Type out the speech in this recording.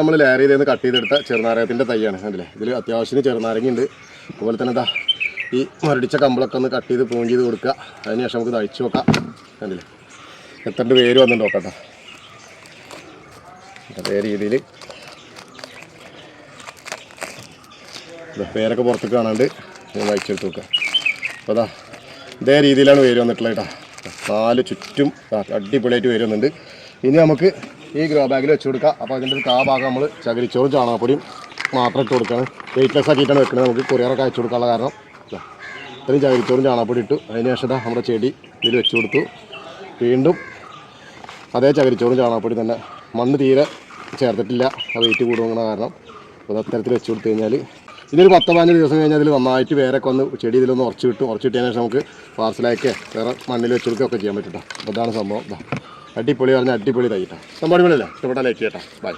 നമ്മൾ ലെയർ ചെയ്ത് കട്ട് ചെയ്തെടുത്ത ചെറുനാരകത്തിൻ്റെ തൈയാണ് കണ്ടില്ലേ. ഇതിൽ അത്യാവശ്യത്തിന് ചെറുനാരങ്ങയുണ്ട്. അതുപോലെ തന്നെ ഇതാ ഈ മരടിച്ച കമ്പളൊക്കെ ഒന്ന് കട്ട് ചെയ്ത് പ്രൂൺ ചെയ്ത് കൊടുക്കുക. അതിനുശേഷം നമുക്ക് തയ്ച്ച് നോക്കാം. കണ്ടില്ലേ എത്ര വേര് വന്നിട്ട് നോക്കട്ടോ. അതേ രീതിയിൽ പേരൊക്കെ പുറത്തേക്ക് കാണാണ്ട് തയ്ച്ചെടുത്ത് നോക്കുക. അപ്പോൾ അതാ ഇതേ രീതിയിലാണ് വേര് വന്നിട്ടുള്ളത് കേട്ടോ. 4 ചുറ്റും അടിപൊളിയായിട്ട് വേര് വന്നിട്ടുണ്ട്. ഇനി നമുക്ക് ഈ ഗ്രോ ബാഗിൽ വെച്ച് കൊടുക്കാം. അപ്പോൾ അതിൻ്റെ ഒരു ഭാഗം നമ്മൾ ചകിരിച്ചോറും ചാണകപ്പൊടിയും മാത്രം ഇട്ട് കൊടുക്കുകയാണ്. വെയിറ്റ്ലെസ് ആക്കിയിട്ടാണ് വെക്കുന്നത്. നമുക്ക് കൊറിയറൊക്കെ അയച്ചു കൊടുക്കാനുള്ള കാരണം ഇത്രയും ചകിരിച്ചോറും ചാണകപ്പൊടി ഇട്ടു. അതിന് ശേഷം നമ്മുടെ ചെടി ഇതിൽ വെച്ച് കൊടുത്തു. വീണ്ടും അതേ ചകിരിച്ചോറും ചാണകപ്പൊടി തന്നെ, മണ്ണ് തീരെ ചേർത്തിട്ടില്ല, ആ വെയിറ്റ് കൂടുന്ന കാരണം. അപ്പോൾ അത്തരത്തിൽ വെച്ച് കൊടുത്തു കഴിഞ്ഞാൽ ഇതൊരു 10-15 ദിവസം കഴിഞ്ഞാൽ അതിൽ നന്നായിട്ട് വേരൊക്കെ വന്ന് ചെടി ഇതിലൊന്ന് ഉറച്ച് കിട്ടിയതിന് ശേഷം നമുക്ക് പാർസലാക്കി വേറെ മണ്ണിൽ വെച്ച് കൊടുക്കുകയൊക്കെ ചെയ്യാൻ പറ്റും കേട്ടോ. അപ്പോൾ അതാണ് സംഭവം. അടിപൊളി പറഞ്ഞാൽ അടിപൊളി തൈ കേട്ടോ. സംഭവം അടിപൊളിയല്ലേ? ഇഷ്ടപ്പെട്ടാൽ ലൈക്ക് ചെയ്യട്ടോ. ബൈ.